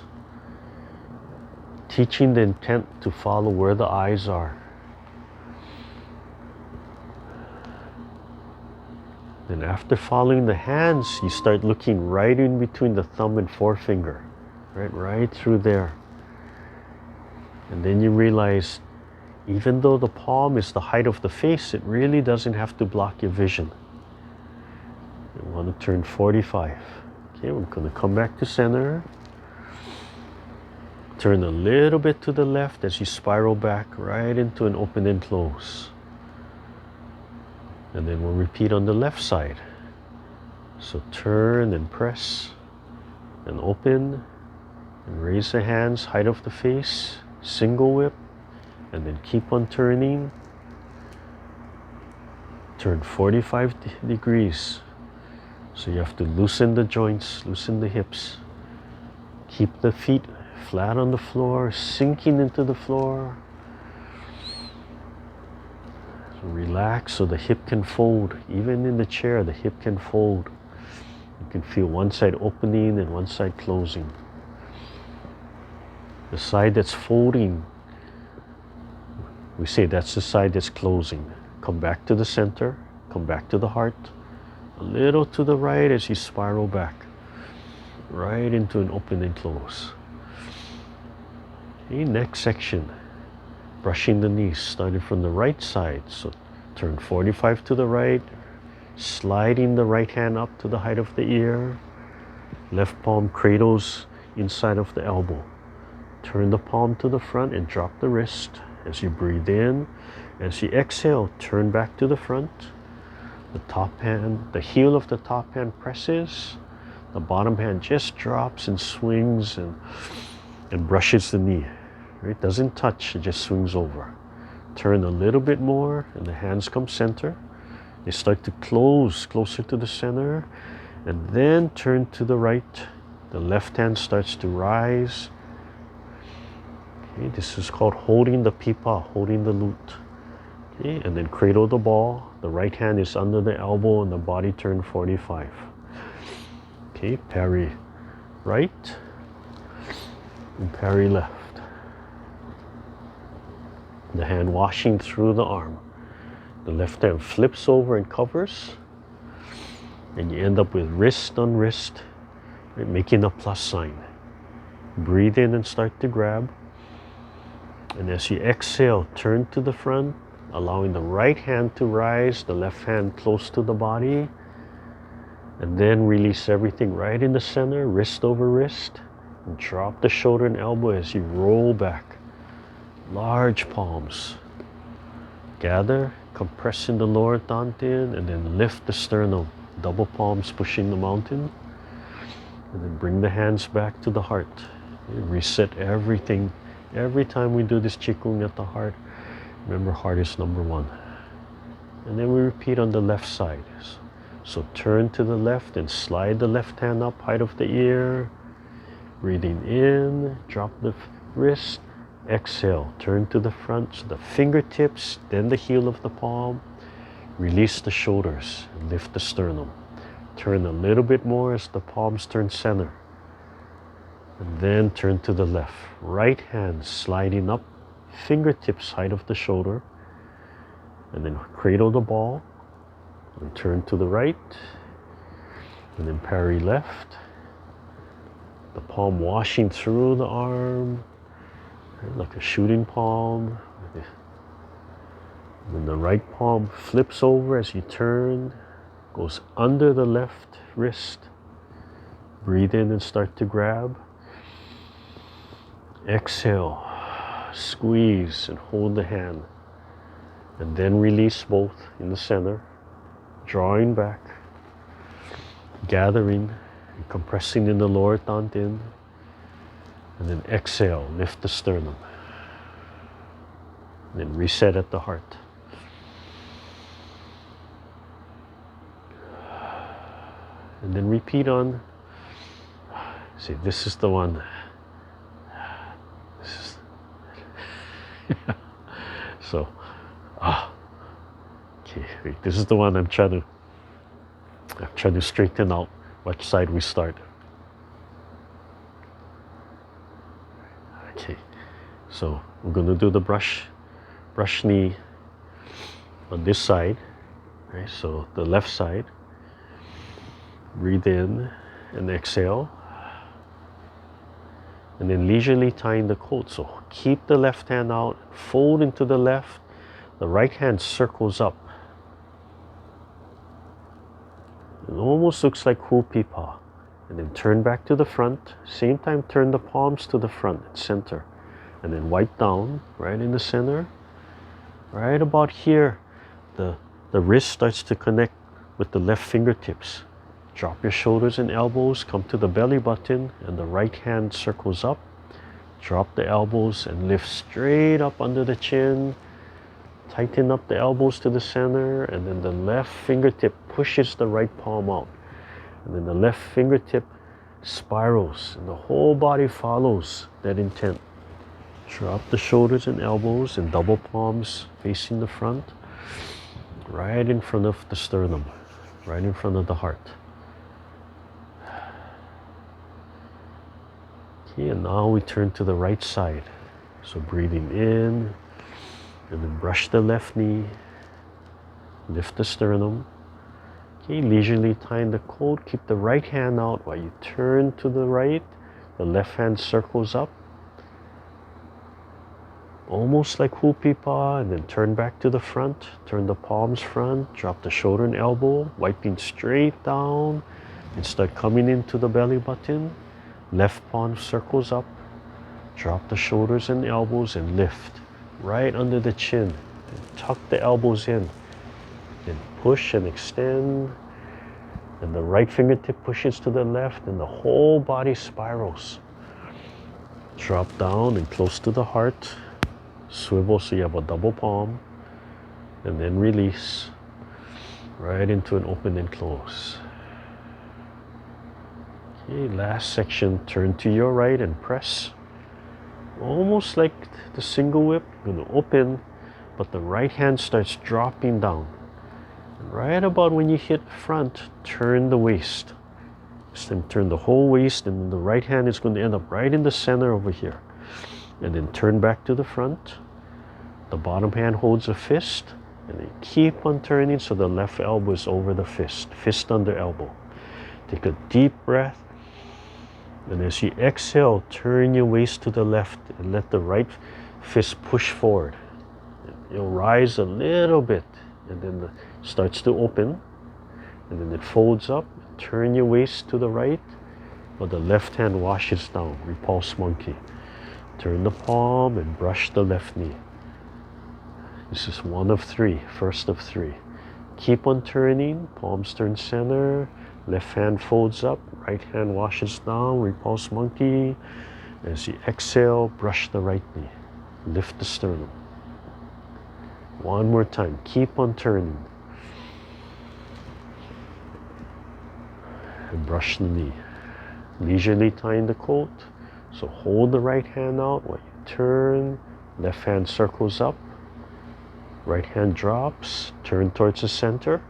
teaching the intent to follow where the eyes are. Then after following the hands, you start looking right in between the thumb and forefinger, right through there. And then you realize, even though the palm is the height of the face, it really doesn't have to block your vision. You want to turn 45. Okay, we're going to come back to center. Turn a little bit to the left as you spiral back right into an open and close. And then we'll repeat on the left side. So turn and press and open and raise the hands, height of the face, single whip, and then keep on turning. Turn 45 degrees. So you have to loosen the joints, loosen the hips. Keep the feet flat on the floor, sinking into the floor. So relax so the hip can fold. Even in the chair, the hip can fold. You can feel one side opening and one side closing. The side that's folding, we say that's the side that's closing. Come back to the center, come back to the heart. A little to the right as you spiral back, right into an open and close. Okay, next section, brushing the knees, starting from the right side. So turn 45 to the right, sliding the right hand up to the height of the ear. Left palm cradles inside of the elbow. Turn the palm to the front and drop the wrist as you breathe in. As you exhale, turn back to the front. The top hand, the heel of the top hand presses. The bottom hand just drops and swings and brushes the knee. It doesn't touch, it just swings over. Turn a little bit more and the hands come center. They start to close closer to the center, and then turn to the right. The left hand starts to rise. Okay, this is called holding the pipa, holding the lute. Okay, and then cradle the ball. The right hand is under the elbow and the body turn 45. Okay, parry right and parry left. The hand washing through the arm. The left hand flips over and covers. And you end up with wrist on wrist, right, making a plus sign. Breathe in and start to grab. And as you exhale, turn to the front, allowing the right hand to rise, the left hand close to the body. And then release everything right in the center, wrist over wrist. And drop the shoulder and elbow as you roll back. Large palms. Gather, compressing the lower dantian, and then lift the sternum. Double palms pushing the mountain. And then bring the hands back to the heart. And reset everything. Every time we do this Qigong at the heart, remember heart is number one. And then we repeat on the left side. So turn to the left and slide the left hand up, height of the ear. Breathing in, drop the wrist. Exhale, turn to the front, so the fingertips, then the heel of the palm. Release the shoulders and lift the sternum. Turn a little bit more as the palms turn center. And then turn to the left. Right hand sliding up, fingertips height of the shoulder. And then cradle the ball. And turn to the right. And then parry left. The palm washing through the arm. Like a shooting palm. Then the right palm flips over as you turn, goes under the left wrist. Breathe in and start to grab. Exhale, squeeze and hold the hand. And then release both in the center, drawing back, gathering, and compressing in the lower dantian. And then exhale, lift the sternum. And then reset at the heart. And then repeat on. See, this is the one. This is so, okay, wait, this is the one I'm trying to straighten out which side we start. Okay, so we're going to do the brush knee on this side, right? So the left side. Breathe in and exhale. And then leisurely tying the coat. So keep the left hand out, fold into the left, the right hand circles up. It almost looks like Hupipa. And then turn back to the front. Same time, turn the palms to the front, center. And then wipe down, right in the center. Right about here, the wrist starts to connect with the left fingertips. Drop your shoulders and elbows, come to the belly button, and the right hand circles up. Drop the elbows and lift straight up under the chin. Tighten up the elbows to the center, and then the left fingertip pushes the right palm out. And then the left fingertip spirals, and the whole body follows that intent. Drop the shoulders and elbows and double palms facing the front, right in front of the sternum, right in front of the heart. Okay, and now we turn to the right side. So breathing in, and then brush the left knee, lift the sternum. Okay, leisurely tying the coat, keep the right hand out while you turn to the right. The left hand circles up, almost like Hupipa, and then turn back to the front. Turn the palms front, drop the shoulder and elbow, wiping straight down, and start coming into the belly button. Left palm circles up, drop the shoulders and elbows and lift right under the chin. And tuck the elbows in, then push and extend, and the right fingertip pushes to the left, and the whole body spirals. Drop down and close to the heart. Swivel so you have a double palm, and then release right into an open and close. Okay, last section, turn to your right and press. Almost like the single whip, you're going to open, but the right hand starts dropping down. And right about when you hit front, turn the waist. Then turn the whole waist, and then the right hand is going to end up right in the center over here. And then turn back to the front. The bottom hand holds a fist, and then keep on turning so the left elbow is over the fist, fist under elbow. Take a deep breath. And as you exhale, turn your waist to the left and let the right fist push forward. You'll rise a little bit, and then it starts to open, and then it folds up. Turn your waist to the right, while the left hand washes down, repulse monkey. Turn the palm and brush the left knee. This is one of three, first of three. Keep on turning, palms turn center. Left hand folds up, right hand washes down, repulse monkey. As you exhale, brush the right knee. Lift the sternum. One more time, keep on turning. And brush the knee. Leisurely tying the coat. So hold the right hand out while you turn. Left hand circles up. Right hand drops, turn towards the center.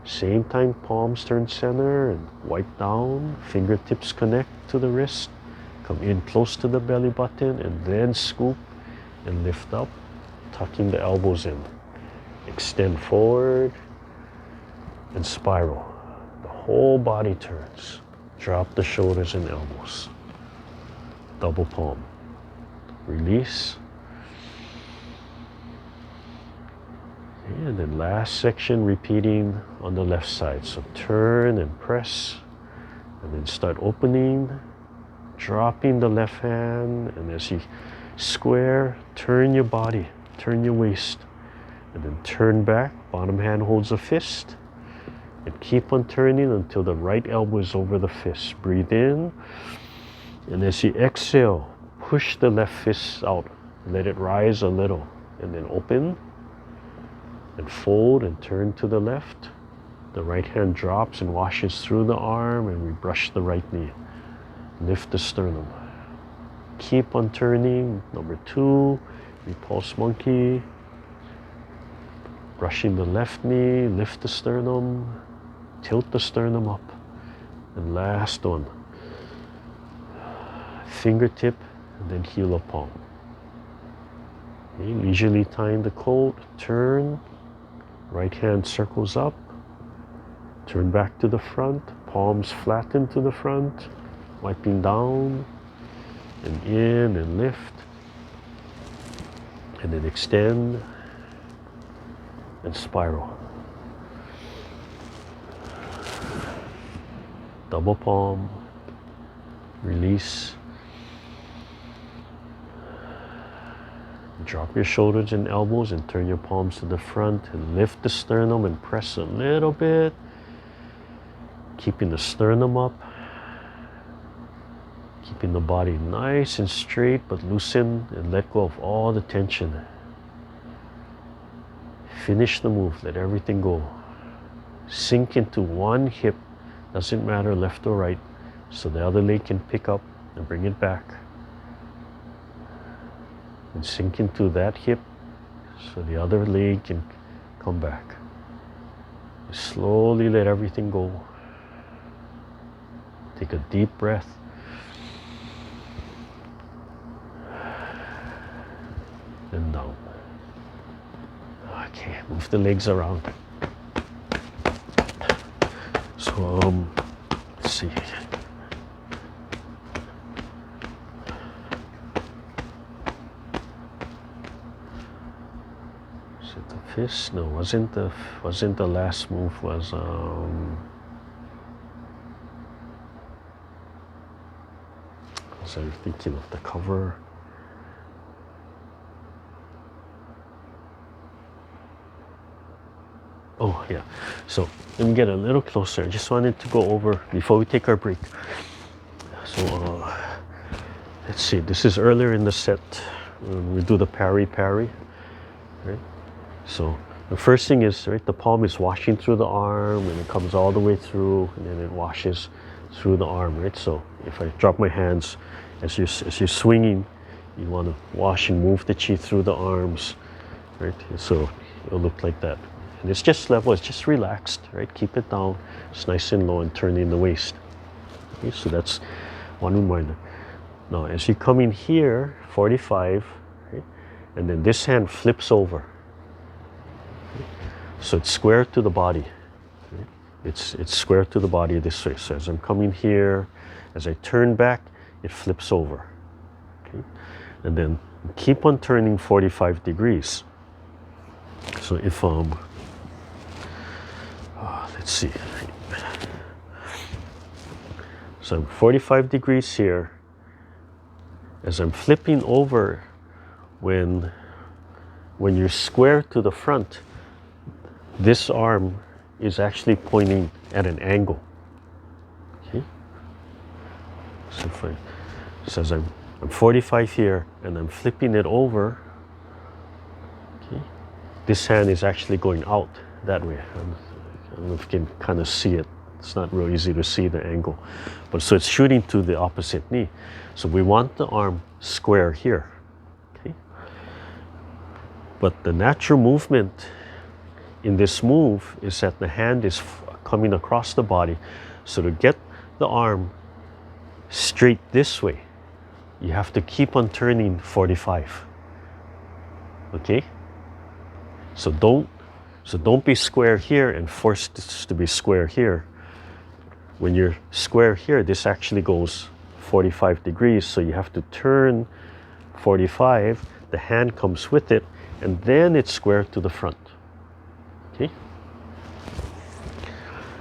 Same time, palms turn center and wipe down. Fingertips connect to the wrist. Come in close to the belly button and then scoop and lift up, tucking the elbows in. Extend forward and spiral. The whole body turns. Drop the shoulders and elbows. Double palm. Release. And then last section, repeating on the left side. So turn and press, and then start opening, dropping the left hand, and as you square, turn your body, turn your waist, and then turn back. Bottom hand holds a fist, and keep on turning until the right elbow is over the fist. Breathe in, and as you exhale, push the left fist out. Let it rise a little, and then open. And fold and turn to the left. The right hand drops and washes through the arm, and we brush the right knee. Lift the sternum. Keep on turning. Number 2, repulse monkey. Brushing the left knee, lift the sternum, tilt the sternum up. And last one, fingertip, and then heel of palm. Okay, leisurely tying the coat, turn, right hand circles up, turn back to the front, palms flatten to the front, wiping down, and in and lift, and then extend, and spiral. Double palm, release. Drop your shoulders and elbows and turn your palms to the front and lift the sternum and press a little bit, keeping the sternum up, keeping the body nice and straight, but loosen and let go of all the tension. Finish the move, let everything go. Sink into one hip, doesn't matter left or right, so the other leg can pick up and bring it back. And sink into that hip, so the other leg can come back. Slowly let everything go. Take a deep breath. And down. Okay, move the legs around. So, let's see. Is it the fist? No, wasn't the last move, was was I thinking of the cover? Oh yeah, so let me get a little closer. I just wanted to go over before we take our break. So let's see, this is earlier in the set. We do the parry, right? So the first thing is, right, the palm is washing through the arm and it comes all the way through and then it washes through the arm, right? So if I drop my hands, as you're swinging, you want to wash and move the chi through the arms, right? So it'll look like that. And it's just level, it's just relaxed, right? Keep it down, it's nice and low and turn in the waist. Okay, so that's one reminder. Now, as you come in here, 45, right? And then this hand flips over. Okay? So it's square to the body. Right? It's square to the body this way. So as I'm coming here, as I turn back, it flips over. Okay? And then keep on turning 45 degrees. So if let's see. So I'm 45 degrees here. As I'm flipping over, when you're square to the front, this arm is actually pointing at an angle. Okay. So as I'm 45 here and I'm flipping it over, okay, this hand is actually going out that way. I don't know if you can kind of see it. It's not real easy to see the angle. But so it's shooting to the opposite knee. So we want the arm square here. Okay? But the natural movement in this move is that the hand is coming across the body. So to get the arm straight this way, you have to keep on turning 45. Okay? So don't be square here and force this to be square here. When you're square here, this actually goes 45 degrees, so you have to turn 45, the hand comes with it, and then it's square to the front. Okay?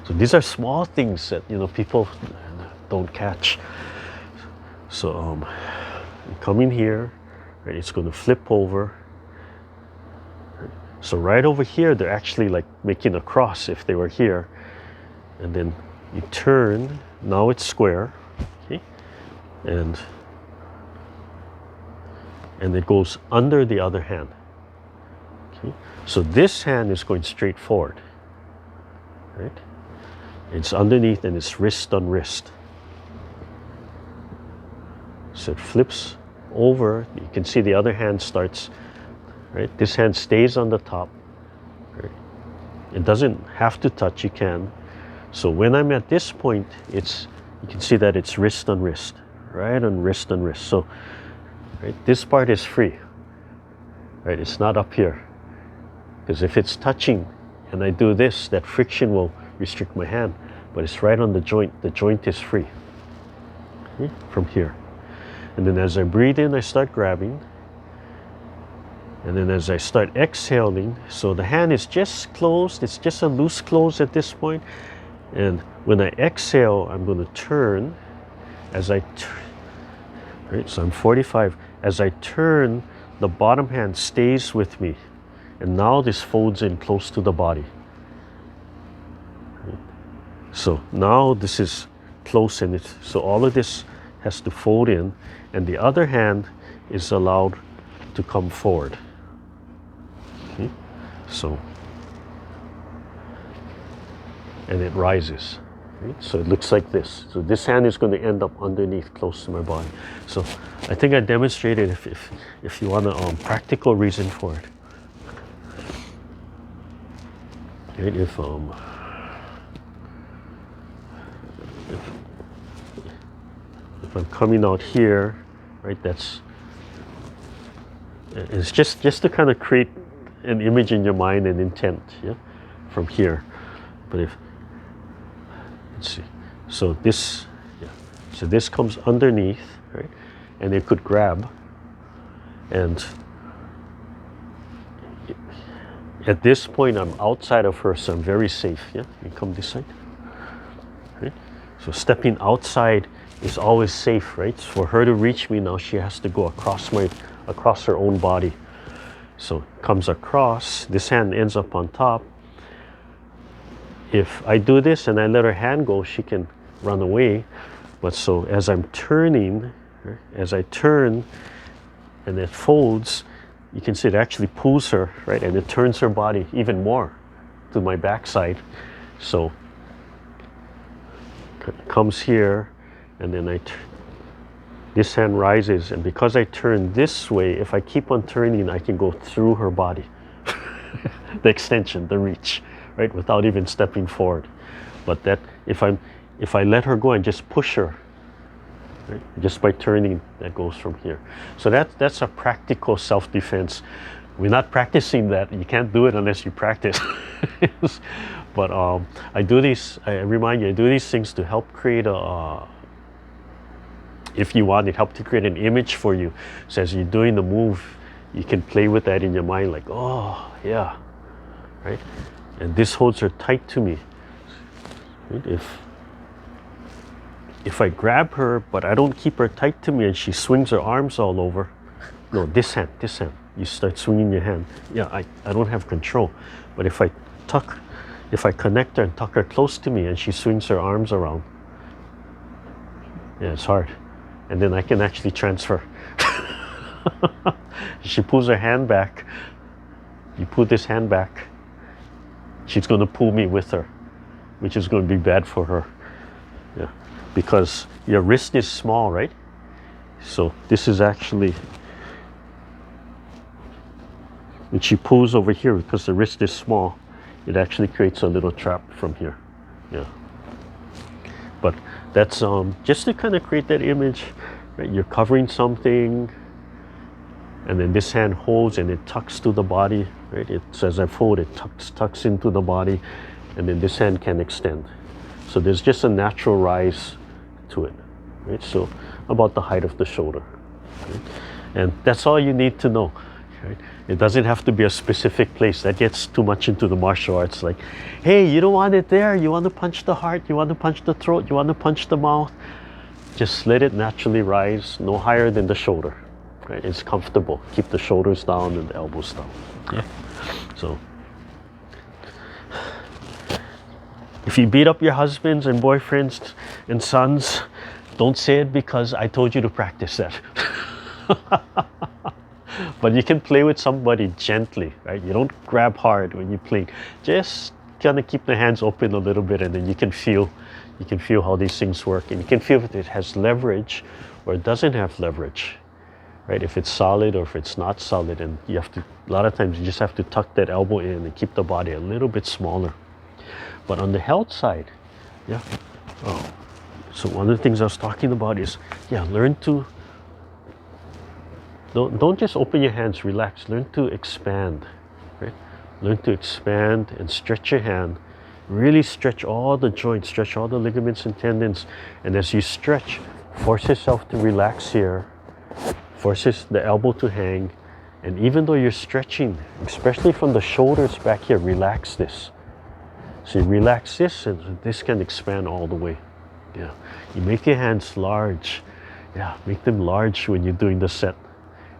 So these are small things that, you know, people don't catch. So you come in here, right, it's going to flip over. So right over here, they're actually like making a cross if they were here. And then you turn, now it's square, okay? And it goes under the other hand. Okay? So this hand is going straight forward. right? It's underneath and it's wrist on wrist. So it flips over. You can see the other hand starts, right? This hand stays on the top. Right? It doesn't have to touch, you can. So when I'm at this point, you can see that it's wrist on wrist, right? On wrist on wrist. So right, this part is free, right? It's not up here. Because if it's touching and I do this, that friction will restrict my hand, but it's right on the joint. The joint is free, okay? From here. And then as I breathe in, I start grabbing. And then as I start exhaling, so the hand is just closed, it's just a loose close at this point. And when I exhale, I'm going to turn as I right? So I'm 45. As I turn, the bottom hand stays with me. And now this folds in close to the body. Right? So now this is close, and so all of this has to fold in, and the other hand is allowed to come forward. Okay? So, and it rises. Right? So it looks like this. So this hand is going to end up underneath, close to my body. So I think I demonstrated if you want a practical reason for it. Right? If I'm coming out here, right? It's just to kind of create an image in your mind and intent, yeah, from here. But let's see, so this, yeah, so this comes underneath, right? And it could grab, and at this point I'm outside of her, so I'm very safe. Yeah, you come this side, right? So stepping outside is always safe, right? For her to reach me now, she has to go across her own body. So comes across, this hand ends up on top. If I do this and I let her hand go, she can run away. But so as I'm turning, right, as I turn and it folds, you can see it actually pulls her, right? And it turns her body even more to my backside. So it comes here, and then this hand rises, and because I turn this way, if I keep on turning, I can go through her body. The extension, the reach, right? Without even stepping forward. But that if I let her go and just push her, right? Just by turning, that goes from here. So that's a practical self-defense. We're not practicing that. You can't do it unless you practice. But I remind you, I do these things to help create if you want, it helps to create an image for you. So as you're doing the move, you can play with that in your mind, like, oh, yeah, right? And this holds her tight to me. Right? If I grab her, but I don't keep her tight to me, and she swings her arms all over, no, this hand, you start swinging your hand. Yeah, I don't have control. But if I connect her and tuck her close to me, and she swings her arms around, yeah, it's hard. And then I can actually transfer. She pulls her hand back. You pull this hand back. She's going to pull me with her, which is going to be bad for her. Yeah, because your wrist is small, right? So this is actually, when she pulls over here, because the wrist is small, it actually creates a little trap from here. Yeah. But that's just to kind of create that image, right? You're covering something, and then this hand holds and it tucks to the body, right? So as I fold, it tucks into the body, and then this hand can extend. So there's just a natural rise to it, right? So about the height of the shoulder, right? And that's all you need to know, right? It doesn't have to be a specific place. That gets too much into the martial arts. Like, hey, you don't want it there. You want to punch the heart. You want to punch the throat. You want to punch the mouth. Just let it naturally rise, no higher than the shoulder. Right? It's comfortable. Keep the shoulders down and the elbows down. Yeah. So, if you beat up your husbands and boyfriends and sons, don't say it because I told you to practice that. But you can play with somebody gently, right? You don't grab hard when you play. Just kind of keep the hands open a little bit, and then you can feel how these things work, and you can feel if it has leverage or it doesn't have leverage, right? If it's solid or if it's not solid, and you have to, a lot of times you just have to tuck that elbow in and keep the body a little bit smaller. But on the health side, yeah. Oh, so one of the things I was talking about is, yeah, learn to, don't just open your hands, relax, learn to expand, right? Learn to expand and stretch your hand. Really stretch all the joints, stretch all the ligaments and tendons. And as you stretch, force yourself to relax here. Forces the elbow to hang. And even though you're stretching, especially from the shoulders back here, relax this. So you relax this, and this can expand all the way. Yeah. You make your hands large. Yeah, make them large when you're doing the set.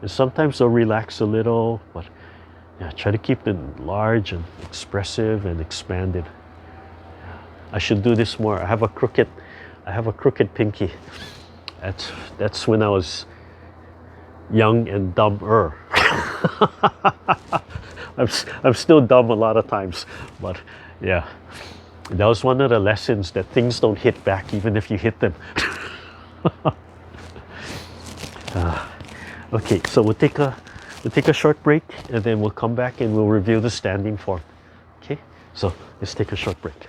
And sometimes they'll relax a little, but yeah, try to keep them large and expressive and expanded. Yeah. I should do this more. I have a crooked pinky. That's when I was young and dumber. I'm still dumb a lot of times, but yeah, that was one of the lessons, that things don't hit back even if you hit them. Okay, so we'll take a short break, and then we'll come back and we'll review the standing form. Okay, so let's take a short break.